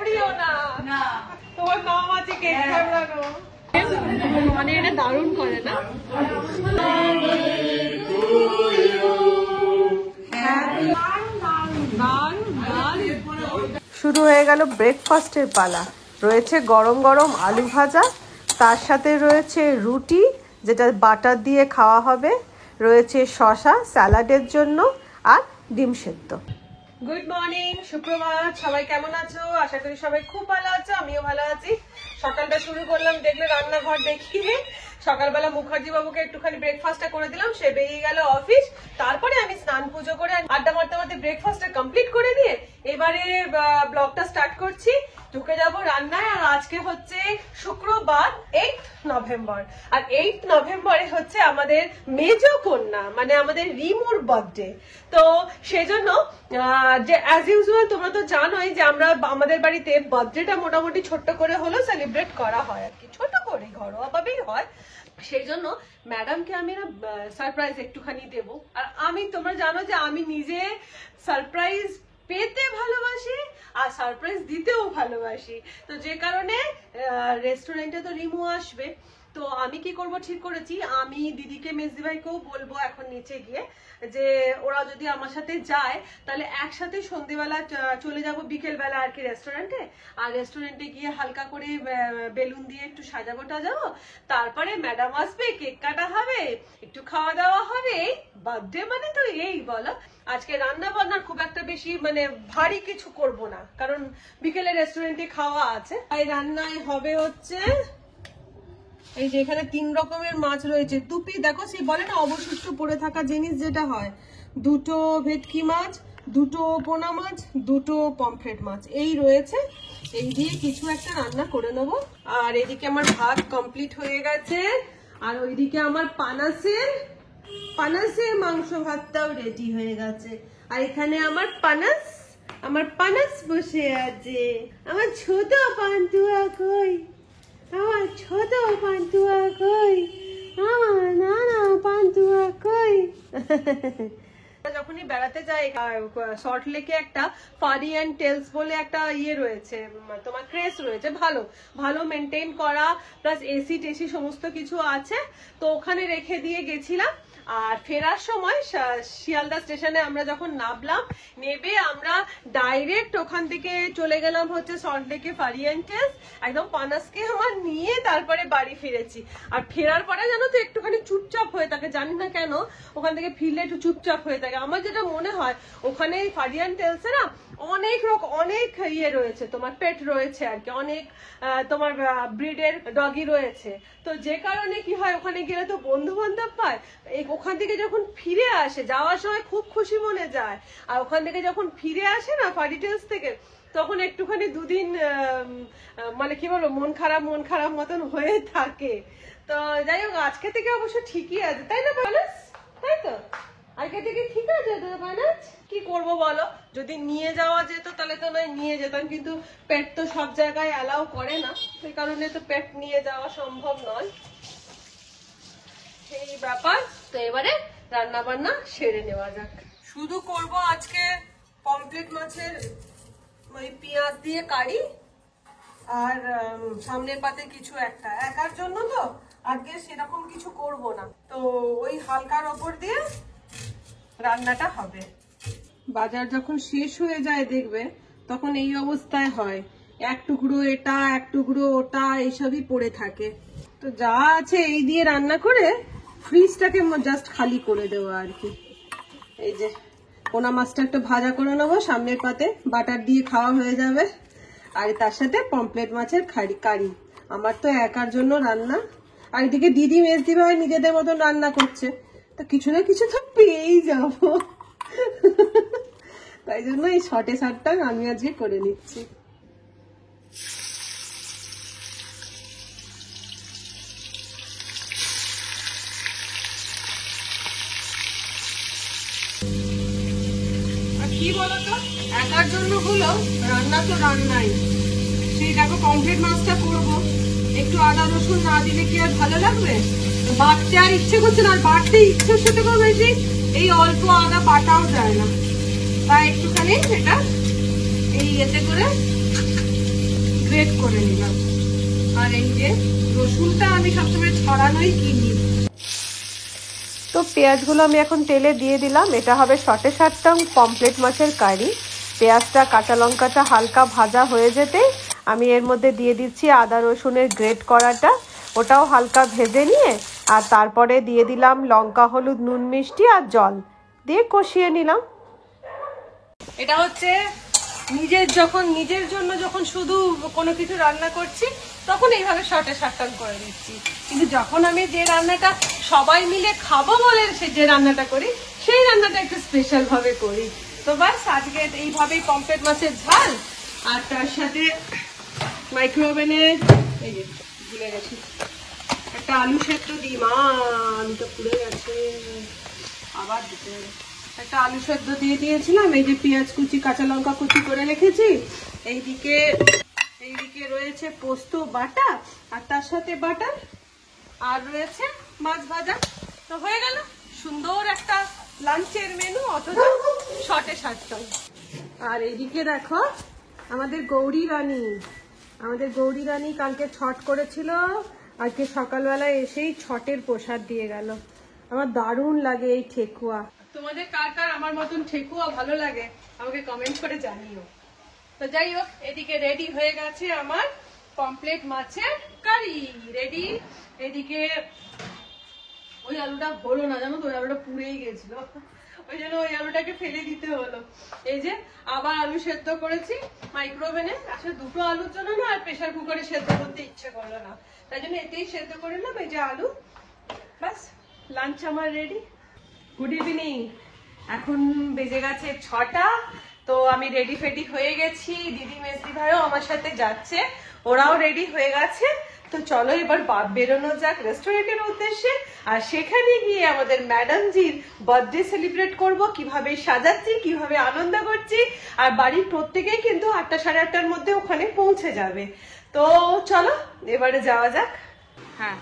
প্রিয় না তোমার নাম আছে কেক খাওয়ানো মানে এটা দারুণ করে না শুরু হয়ে গেল ব্রেকফাস্টের পালা রয়েছে গরম গরম আলু ভাজা তার সাথে রয়েছে রুটি যেটা বাটার দিয়ে খাওয়া হবে রয়েছে শসা স্যালাডের জন্য আর ডিম সেদ্ধ গুড মর্নিং সুপ্রভাত সবাই কেমন আছো আশা করি সবাই খুব ভালো আছো আমিও ভালো আছি সকালটা শুরু করলাম দেখলে রান্নাঘর দেখিয়ে সকালবেলা মুখার্জি বাবুকে একটুখানি ব্রেকফাস্টটা করে দিলাম সে বেরিয়ে গেল অফিস তারপরে আমি স্নান পুজো করে আড্ডা মারতে মারতে ব্রেকফাস্টটা কমপ্লিট করে দিয়ে এবারে ব্লগটা স্টার্ট করছি ঢুকে যাবো রান্নায় আর আজকে হচ্ছে শুক্রবার 8 নভেম্বর আর 8 নভেম্বরে হচ্ছে আমাদের মেজ কন্যা মানে আমাদের রিমুর বার্থডে তো সেজন্য যে অ্যাজ ইউজুয়াল তোমরা তো জানোই যে আমরা আমাদের বাড়িতে বার্থডেটা মোটামুটি ছোট্ট করে হলো সেলিব্রেট করা হয় আর কি ছোট করে ঘরোয়া ভাবেই হয় সেই জন্য ম্যাডামকে আমি না সারপ্রাইজ একটুখানি দেব আর আমি তোমরা জানো যে আমি নিজে সারপ্রাইজ পেতে ভালোবাসি আর সারপ্রাইজ দিতেও ভালোবাসি তো যে কারণে রেস্টুরেন্টে তো রিমু আসবে তো আমি কি করব ঠিক করেছি আমি দিদিকে মেজদি ভাইকেও বলবো এখন নিচে গিয়ে যে ওরা যদি আমার সাথে যায় তাহলে একসাথে সন্ধ্যেবেলা চলে যাব বিকেলবেলা আর কি রেস্টুরেন্টে আর রেস্টুরেন্টে গিয়ে হালকা করে বেলুন দিয়ে একটু সাজাবো টাজাবো তারপরে ম্যাডাম আসবে কেক কাটা হবে একটু খাওয়া দাওয়া হবে বার্থডে মানে তো এই বলো আজকে রান্না বান্নার খুব একটা বেশি মানে ভারী কিছু করব না কারণ বিকেলে রেস্টুরেন্টে খাওয়া আছে তাই রান্নায় হবে হচ্ছে এই যে এখানে 3 রকমের মাছ রয়েছে টুপি দেখো সেই বলে না অবশিষ্ট পড়ে থাকা জিনিস যেটা হয় দুটো ভেটকি মাছ দুটো পোনা মাছ দুটো পমফ্রেট মাছ এই রয়েছে এই দিয়ে কিছু একটা রান্না করে নেব আর এদিকে আমার ভাত কমপ্লিট হয়ে গেছে আর ওইদিকে আমার পানাসের মাংস ভাতটাও রেডি হয়ে গেছে আর এখানে আমার পানাস বসে আছে আমার ছোট পান্তুয়া কই আমার ছোট পান্তুয়া কই আমার নানা পান্তুয়া কই যখনই বেড়াতে যাই সল্ট লেকে একটা ফারি অ্যান্ড টেলস বলে একটা ইয়ে রয়েছে তোমার ক্রেজ রয়েছে ভালো মেনটেন করা প্লাস এসি টেসি সমস্ত কিছু আছে তো ওখানে রেখে দিয়ে গেছিলাম আর ফেরার সময় শিয়ালদা স্টেশনে আমরা যখন নামলাম নেবে আমরা ডাইরেক্ট ওখান থেকে চলে গেলাম হচ্ছে সল্ট লেকে ফারি অ্যান্ড টেলস একদম পানাসকে আমার নিয়ে তারপরে বাড়ি ফিরেছি আর ফেরার পরে জানো তো একটুখানি চুপচাপ হয়ে থাকে জানি না কেন ওখান থেকে ফিরলে একটু চুপচাপ হয়ে থাকে আমার যেটা মনে হয় ওখানে ফারি অ্যান্ড টেলসে না অনেক ইয়ে রয়েছে তোমার পেট রয়েছে আর কি অনেক তোমার ব্রিডের ডগি রয়েছে তো যে কারণে কি হয় ওখানে গেলে তো বন্ধু বান্ধব পায় ওখান থেকে যখন ফিরে আসে যাওয়ার সময় খুব খুশি মনে যায় আর ওখান থেকে যখন ফিরে আসে না ফারি টেলস থেকে তখন একটুখানি দুদিন মানে কি বলবো মন খারাপ মতন হয়ে থাকে তো যাই হোক আজকে থেকে অবশ্য ঠিকই আছে তাই না পানাস তাই তো আজকে থেকে ঠিক আছে তো পানাস কি করব বলো যদি নিয়ে যাওয়া যেত তাহলে তো নয় নিয়ে যেতাম কিন্তু পেট তো সব জায়গায় অ্যালাউ করে না সেই কারণে তো পেট নিয়ে যাওয়া সম্ভব নয় সেই ব্যাপার তো এবারে রান্না বান্না সেরে নেওয়া যাক শুধু করব আজকে পমফ্রেট মাছের ওই পেঁয়াজ দিয়ে কারি আর সামনের পাতে কিছু একটা একার জন্য তো আজকে সেরকম কিছু করব না তো ওই হালকার ওপর দিয়ে রান্নাটা হবে বাজার যখন শেষ হয়ে যায় দেখবে তখন এই অবস্থায় হয় এক টুকরো এটা এক টুকরো ওটা এইসবই পড়ে থাকে তো যা আছে এই দিয়ে রান্না করে ফ্রিজটাকে জাস্ট খালি করে দেওয়া আর কি এই যে পোনা মাছটা একটু ভাজা করে নেবো সামনের পাতে বাটার দিয়ে খাওয়া হয়ে যাবে আর তার সাথে পমফ্রেট মাছের কারি আমার তো একার জন্য রান্না আর এদিকে দিদি মেজদি ভাই নিজেদের মতন রান্না করছে তো কিছু না কিছু তো পেয়েই যাবো তাই জন্য এই শর্টে শার্টটা আমি আজকে করে নিচ্ছি কি বলতো একার জন্য হলো রান্না তো রান্নাই সেই দেখো পমফ্রেট মাছটা করবো একটু আদা রসুন না দিলে কি আর ভালো লাগবে বাটতে আর ইচ্ছে করছে না আর বাটতে ইচ্ছের সাথে করে বেশি এই অল্প আদা বাটাও যায় না তাই একটুখানি এটা এই এতে করে গ্রেট করে নিলাম। আর এই যে রসুনটা আমি সবসময় ছড়ানোই কিনি। তো পেঁয়াজগুলো আমি এখন তেলে দিয়ে দিলাম। এটা হবে শটে শাট্টং পমফ্রেট মাছের কারি। পেঁয়াজটা কাঁচা লঙ্কাটা হালকা ভাজা হয়ে যেতে আমি এর মধ্যে দিয়ে দিচ্ছি আদা রসুনের গ্রেট করাটা, ওটাও হালকা ভেজে নিয়ে আর তারপরে দিয়ে দিলাম লঙ্কা হলুদ নুন মিষ্টি আর জল দিয়ে কষিয়ে নিলাম। এটা হচ্ছে নিজের জন্য যখন শুধু কোনো কিছু রান্না করছি তখন এইভাবে শর্টে শাট্টং করে দিচ্ছি, কিন্তু যখন আমি যে রান্নাটা সবাই মিলে খাবো বলে যে রান্নাটা করি সেই রান্নাটা একটু স্পেশাল ভাবে করি। তো বাস আজকে এইভাবেই পমফ্রেট মাছের ঝাল আর তার সাথে মাইক্রো ওভেনে এই যে ভুলে গেছি একটা আলু সেদ্ধ দিই। মা আলুটা পুড়ে গেছে, আবার দিতে হবে। একটা আলু সেদ্ধ দিয়ে দিয়েছিলাম। এই যে পেঁয়াজ কুচি কাঁচা লঙ্কা কুচি করে রেখেছি। এইদিকে রয়েছে পোস্ত বাটা আর তার সাথে বাটার আর রয়েছে মাছ ভাজা। তো হয়ে গেল সুন্দর একটা লাঞ্চের মেনু, অথচ শর্টে শাট্টং। আর এইদিকে দেখো আমাদের গৌরী রানী কালকে ছট করেছিল, আজকে সকালবেলায় এসেই ছটের প্রসাদ দিয়ে গেল। আমার দারুণ লাগে এই ঠেকুয়া। তোমাদের কার কার আমার মতন ঠেকুয়া ভালো লাগে আমাকে কমেন্ট করে জানিও। তো যাই হোক, এদিকে রেডি হয়ে গেছে আমার পমফ্রেট মাছের কারি রেডি। এদিকে ওই আলুটা হলো না, জানো তো, ওই আলুটা পুড়েই গেছিল, ওই জন্য ওই আলুটাকে ফেলে দিতে হলো। এই যে আবার আলু সেদ্ধ করেছি মাইক্রো ওভেনে। আসলে দুটো আলুর জন্য না আর প্রেসার কুকারে সেদ্ধ করতে ইচ্ছে করলো না, তাই জন্য এতেই সেদ্ধ করে নিলাম। এই যে আলু, বাস লাঞ্চ আমার রেডি। গুড ইভিনিং, এখন বেজে গেছে 6টা। তো আমি রেডি ফেডি হয়ে গেছি, দিদি মেজদি ভাইও আমার সাথে যাচ্ছে, ওরাও রেডি হয়ে গেছে। তো চলো এবার বেরোনো যাক রেস্টুরেন্টের উদ্দেশ্যে, আর সেখানে গিয়ে আমাদের ম্যাডামজির বার্থডে সেলিব্রেট করব, কিভাবে সাজাচ্ছি, কিভাবে আনন্দ করছি। আর বাড়ির প্রত্যেকেই কিন্তু 8টা সাড়ে 8টার মধ্যে ওখানে পৌঁছে যাবে। তো চলো এবারে যাওয়া যাক। হ্যাঁ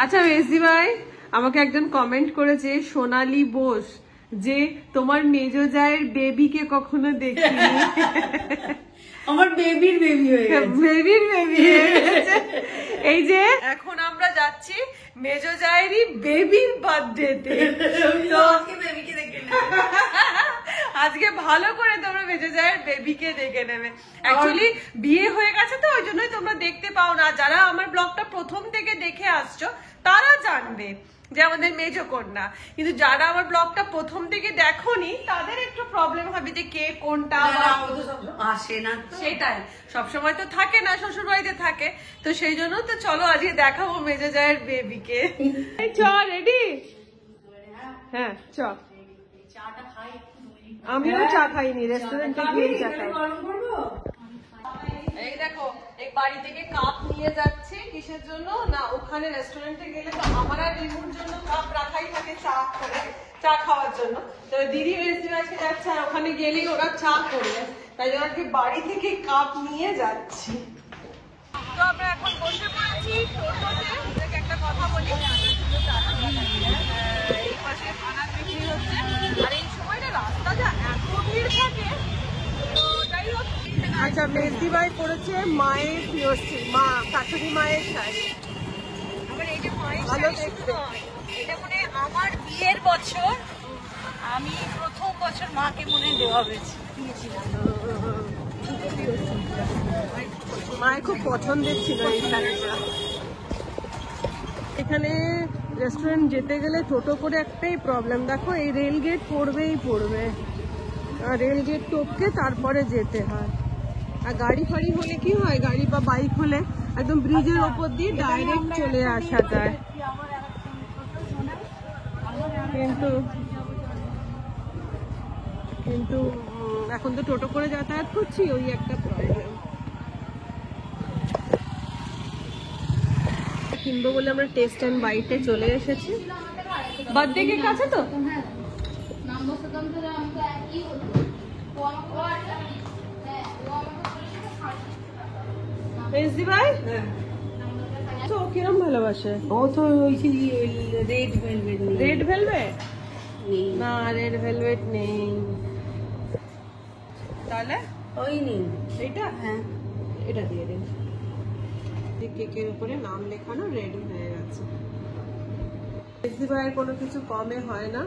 আচ্ছা মেজদি ভাই, আমাকে একজন কমেন্ট করেছে সোনালী বোস যে তোমার মেজো জায়ের বেবিকে কখনো দেখিনি। আমার বেবির বেবি হয়ে গেছে। এই যে এখন আমরা যাচ্ছি মেজো জায়েরই বেবির বার্থডেতে। তো আজকে ভালো করে তোমরা মেজো জায়ের বেবিকে দেখে নেবে। অ্যাকচুয়ালি বিয়ে হয়ে গেছে তো ওই জন্যই তোমরা দেখতে পাও না। যারা আমার ব্লগটা প্রথম থেকে দেখে আসছো তারা জানবে যে আমাদের মেজো কন্যা, কিন্তু যারা আমার ব্লগটা প্রথম থেকে দেখোনি তাদের একটু প্রবলেম হবে যে কে কোনটা আসে না। সেটাই, সবসময় তো থাকে না, শ্বশুর বাড়িতে থাকে। তো সেই জন্য তো চলো আজকে দেখাবো মেজো জায়ের বেবিকে। চ রেডি? হ্যাঁ চ। আমিও চা খাইনি, রেস্টুরেন্টে গিয়ে চা খাই। এই দেখো এই বাড়ি থেকে কাপ নিয়ে যাচ্ছে, কিসের জন্য না ওখানে রেস্টুরেন্টে গেলে তো আমার আর রিমুর জন্য কাপ রাখাই থাকে চা খাওয়ার জন্য। তো দিদি মেজদি আজকে যাচ্ছে আর ওখানে গেলেই ওরা চা করবে, তাই জন্য আজকে বাড়ি থেকে কাপ নিয়ে যাচ্ছি। তো আমরা এখন বসে পড়েছি টোটোতে। একটা কথা বলি, এই পাশে আনাজ বিক্রি হচ্ছে আর এই সময়টা রাস্তা যা এত ভিড় থাকে। আচ্ছা মেজদি ভাই পড়েছে মায়ের পিওসি, মা শাশুড়ি মায়ের শাড়ি। ভালো দেখতে। এটা মনে আমার বিয়ের বছর, আমি প্রথম বছর মাকে মনে দেওয়া হয়েছে, মায়ের খুব পছন্দের ছিল এই শাড়িটা। এখানে রেস্টুরেন্ট যেতে গেলে টোটো করে একটাই প্রবলেম, দেখো এই রেল গেট পড়বে, আর রেল গেট টপকে তারপরে যেতে হয়। আর গাড়ি ফাড়ি হলে কি হয়, গাড়ি বা বাইক হলে একদম ব্রিজের ওপর দিয়ে ডাইরেক্ট চলে আসা যায়, কিন্তু এখন তো টোটো করে যাতায়াত করছি, ওই একটা প্রবলেম। কিনবো বলে আমরা টেস্ট অ্যান্ড বাইটে চলে এসেছি। বার্থডে কেক আছে তো? মেজদি ভাই তো কিরম ভালোবাসে? ও তো রেড ভেলভেট। রেড ভেলভেট না, রেড ভেলভেট নেই। তাহলে ওই নিন এইটা, হ্যাঁ এটা দিয়ে দিন। বার্থডে কেকের উপরে নাম লেখানো রেডি হয়ে গেছে। মেজদি ভাইয়ের কোনো কিছু কমে হয় না,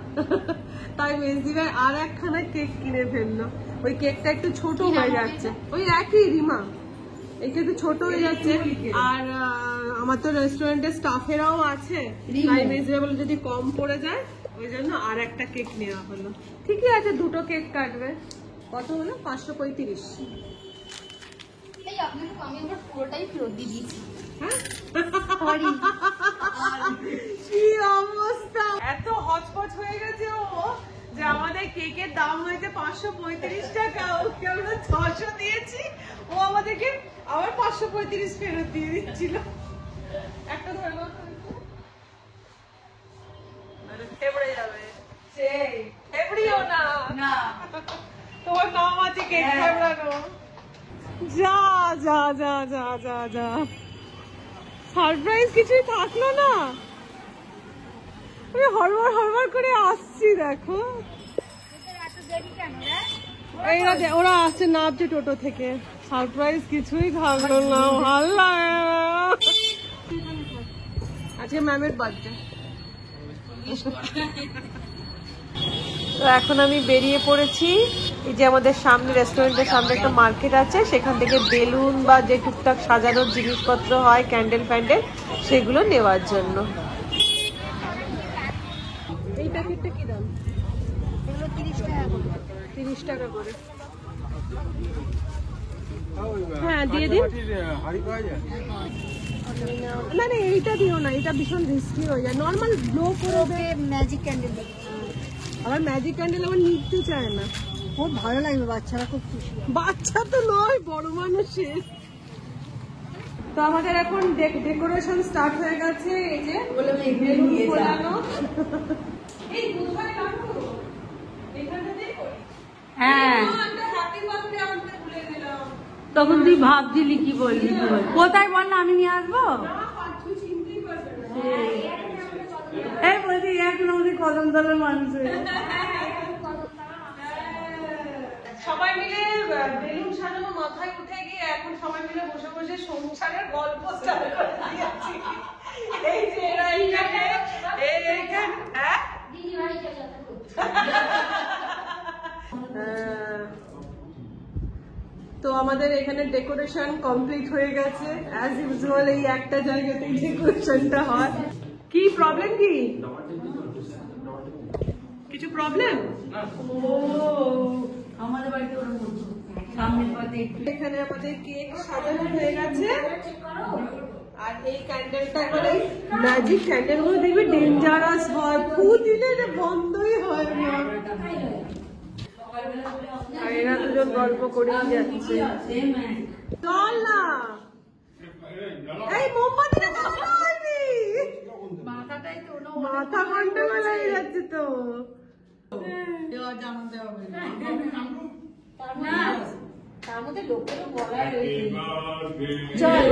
তাই মেজদি ভাই আর একখানা কেক কিনে ফেললো। ওই কেকটা একটু ছোট হয়ে যাচ্ছে, ওই একই রিমা, এটা একটু ছোট হয়ে যাচ্ছে। আর আমার তো রেস্টুরেন্টের স্টাফেরাও আছে, তাই মেজদি ভাই বলে যদি কম পড়ে যায় ওই জন্য আর একটা কেক নেওয়া হলো। ঠিকই আছে, দুটো কেক কাটবে। কত হলো? 535। আমি আমার পুরোটাই ফেরত দিয়ে দিয়েছি। কি অবস্থা, এত হচপচ হয়ে গেছে ও যে আমাদের কেকের দাম হয়েছে 535 টাকা, ওকে আমরা 600 দিয়েছি, ও আমাদেরকে আবার 535 ফেরত দিয়ে দিচ্ছিল। একটা ধরে নাও, ফেবড়ে যাবে, সেই ফেবড়িও না, তোমার নাম আছে কেক ফেবড়ানো। যা যা যা যা যা যা, সারপ্রাইজ কিছুই থাকলো না। আমি হড়বড় হড়বড় করে আসছি, দেখো ওরা আসছে, নামছে টোটো থেকে, সারপ্রাইজ কিছুই থাকলো না। ভালো লাগে না। আজকে ম্যামের বার্থডে। তো এখন আমি বেরিয়ে পড়েছি। এই যে আমাদের সামনে রেস্টুরেন্টের সামনে একটা মার্কেট আছে, সেখান থেকে বেলুন বা যে টুকটাক সাজানোর জিনিসপত্র হয়, ক্যান্ডেল ফ্যান্ডেল, সেগুলো নেওয়ার জন্য। এই প্যাকেটটা কি দাম? 30 টাকা করে। হ্যাঁ দিয়ে দিন। না না এইটা দিও না, এটা ভীষণ রিস্কি হয়ে যায়। নর্মাল গ্লো করবে। ম্যাজিক ক্যান্ডেল, আমার ম্যাজিক ক্যান্ডেল আমার নিতে চায় না। খুব ভালো লাগবে, বাচ্চারা খুব খুশি। বাচ্চা তো নয়, বড় মানুষের। তো আমাদের এখন ডেকোরেশন স্টার্ট হয়ে গেছে। এই যে বেলুন ফোলানো। এই কোথায় রাখো? এখানেই করি। হ্যাঁ, হ্যাপি বার্থডে আনতে ভুলে গেলাম। তখন তুই ভাবছিলি কি বলবি, কোথায় বল না, আমি নিয়ে আসবো। না পাঁচু চিনতেই পারবে না। এই বলছি এখন আমাদের কদম তলার মানুষ। সবাই মিলে বেলুন সাজানো মাথায় উঠে গিয়ে এখন সবাই মিলে বসে বসে সংসারের গল্প স্টার্ট করে দিয়েছি। এই যে এরা এইখানে, হ্যাঁ তো আমাদের এখানে ডেকোরেশন কমপ্লিট হয়ে গেছে। অ্যাজ ইউজুয়াল এই একটা জায়গাতেই ডেকোরেশনটা হয়। কি প্রবলেম? কি কিছু প্রবলেম? আমাদের বাড়িতে ওরকম করতো, সামনের বাড়িতে এখানে আমাদের কেক সাজানো হয়ে গেছে। আর এই ক্যান্ডেলটা করে ম্যাজিক ক্যান্ডেল গুলো দেখবি ডেঞ্জারাস হয়, ফু দিলে বন্ধই হয় না। আর এরা দুজন গল্প করেই যাচ্ছে। চল না, এই মোমবাতিটা জ্বালানো হয়নি, মাথা গন্ডগোল হয়ে যাচ্ছে তো। জানাতে হবে না, তার মধ্যে লোকেরও বলা রয়েছে। চল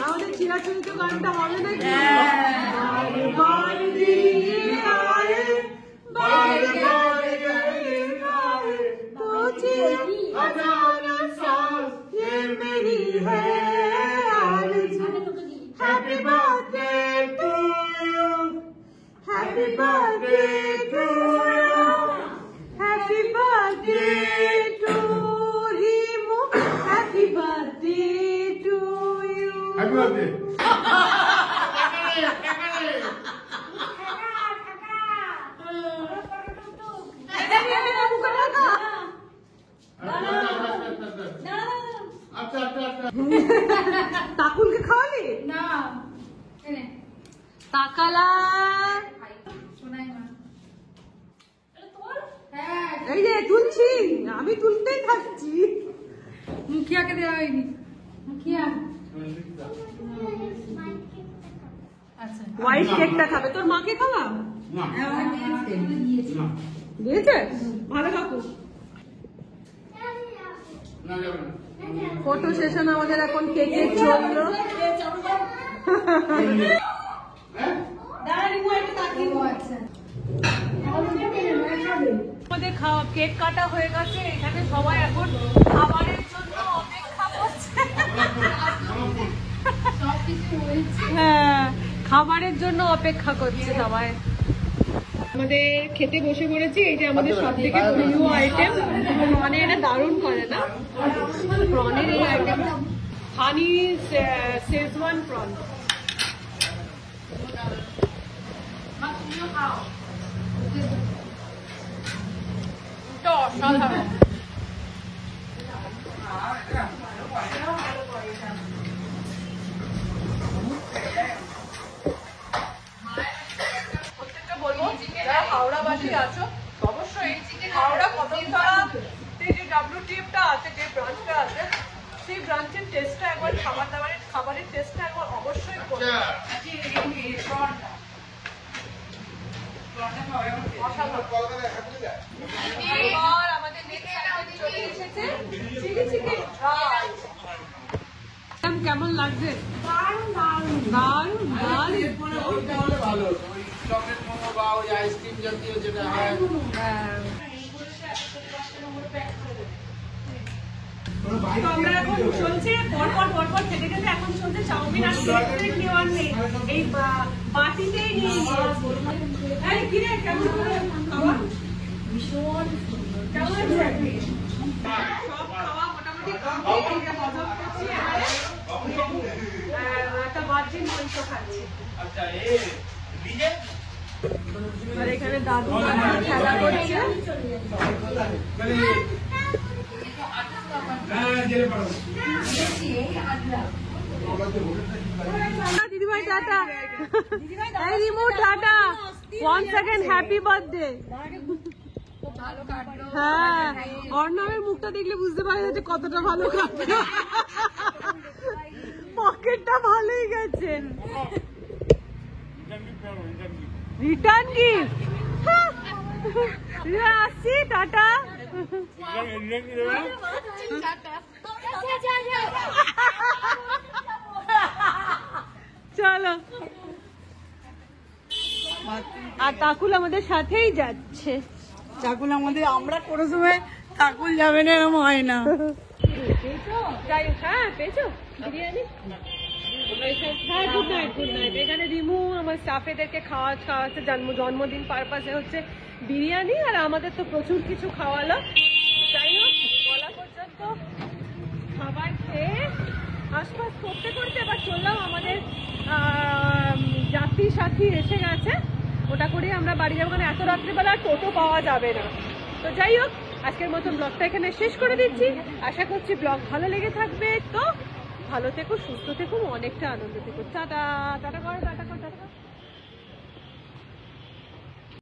আমাদের চিরাচরিত গানটা হবে না? Happy birthday to you. Happy birthday to you. Happy birthday to him. Happy birthday to you. Happy birthday. তাকুলকে খাওয়ালি? না তাকালা। এই যে তুলছি, আমি তুলতেই থাকছি। মুখিয়াকে দেওয়া হয়নি। মুখিয়া আচ্ছা, হোয়াইট কেকটা খাবে, তোর মাকে খাওয়া না দিয়েছে? ভালো কাকু। না যাবে না। ফটো সেশন আমাদের এখন কেকের জন্য। আমাদের কেক কাটা হয়ে গেছে, এখানে সবাই এখন খাবারের জন্য অপেক্ষা করছে। হ্যাঁ, খাবারের জন্য অপেক্ষা করছে সবাই। আমাদের খেতে বসে পড়েছি। এই যে আমাদের সব থেকে প্রিয় আইটেম প্রনে, এটা দারুণ করে না প্রনের এই আইটেম, হানি শেজওয়ান প্রন। অসাধারণ। হাওড়াবাসী আছো অবশ্যই হাওড়া কদমতলাতে যে WTF-টা আছে, যে ব্রাঞ্চটা আছে, সেই ব্রাঞ্চের টেস্টটা একবার, খাবারের টেস্টটা একবার অবশ্যই করো। আর আমাদের চলে এসেছে চিলি চিকেন ফ্রাই। কেমন লাগছে? দারুণ দারুণ দারুণ দারুণ। ভালো চকলেট মোমো বা ওই আইসক্রিম জাতীয় যেটা হয়। আমরা এখন চলছে পরপর খেতে খেতে এখন চলছে চাউমিন আর প্লেট নেওয়ার নেই, এই বাটিতেই নিয়ে নিয়েছি। এই কিরে কেমন খাওয়া? ভীষণ কেমন হয়েছে? সব খাওয়া মোটামুটি কমপ্লিট, এটা হজম করছি। একটা ভার্জিন মাংস খাচ্ছি। আর এখানে দাদু খেলা করছে। দিদিভাই টাটা, এই Rimu tata, once again happy birthday. হ্যাঁ, অর্ণবের মুখটা দেখলে বুঝতে পারা যাচ্ছে কতটা ভালো কাটবে। পকেটটা ভালোই গেছে। রিটার্ন গিফট, আসছি টাটা। চলো, আর তাকুল আমাদের সাথেই যাচ্ছে। চাকুল আমাদের, আমরা কোনো সময় চাকুল যাবে না এরকম হয় না। যাই, হ্যাঁ পেয়েছো বিরিয়ানি। হ্যাঁ, গুড নাইট গুড নাইট। এখানে রিমু আমার স্টাফেদেরকে খাওয়াচ্ছে জন্মদিন পারপাসে হচ্ছে বিরিয়ানি, আর আমাদের তো প্রচুর কিছু খাওয়ালো। যাই হোক, বলা পর্যন্ত খাবার খেয়ে আশপাশ করতে করতে এবার চললাম। আমাদের যাত্রী সাথী এসে গেছে, ওটা করে আমরা বাড়ি যাবো, কারণ এত রাত্রিবেলা টোটো পাওয়া যাবে না। তো যাই হোক, আজকের মতন ব্লগটা এখানে শেষ করে দিচ্ছি। আশা করছি ব্লগ ভালো লেগে থাকবে। তো ভালো থেকো, সুস্থ থেকো, অনেকটা আনন্দ থেকো। টাটা টাটা করো, টাটা করো, টাটা।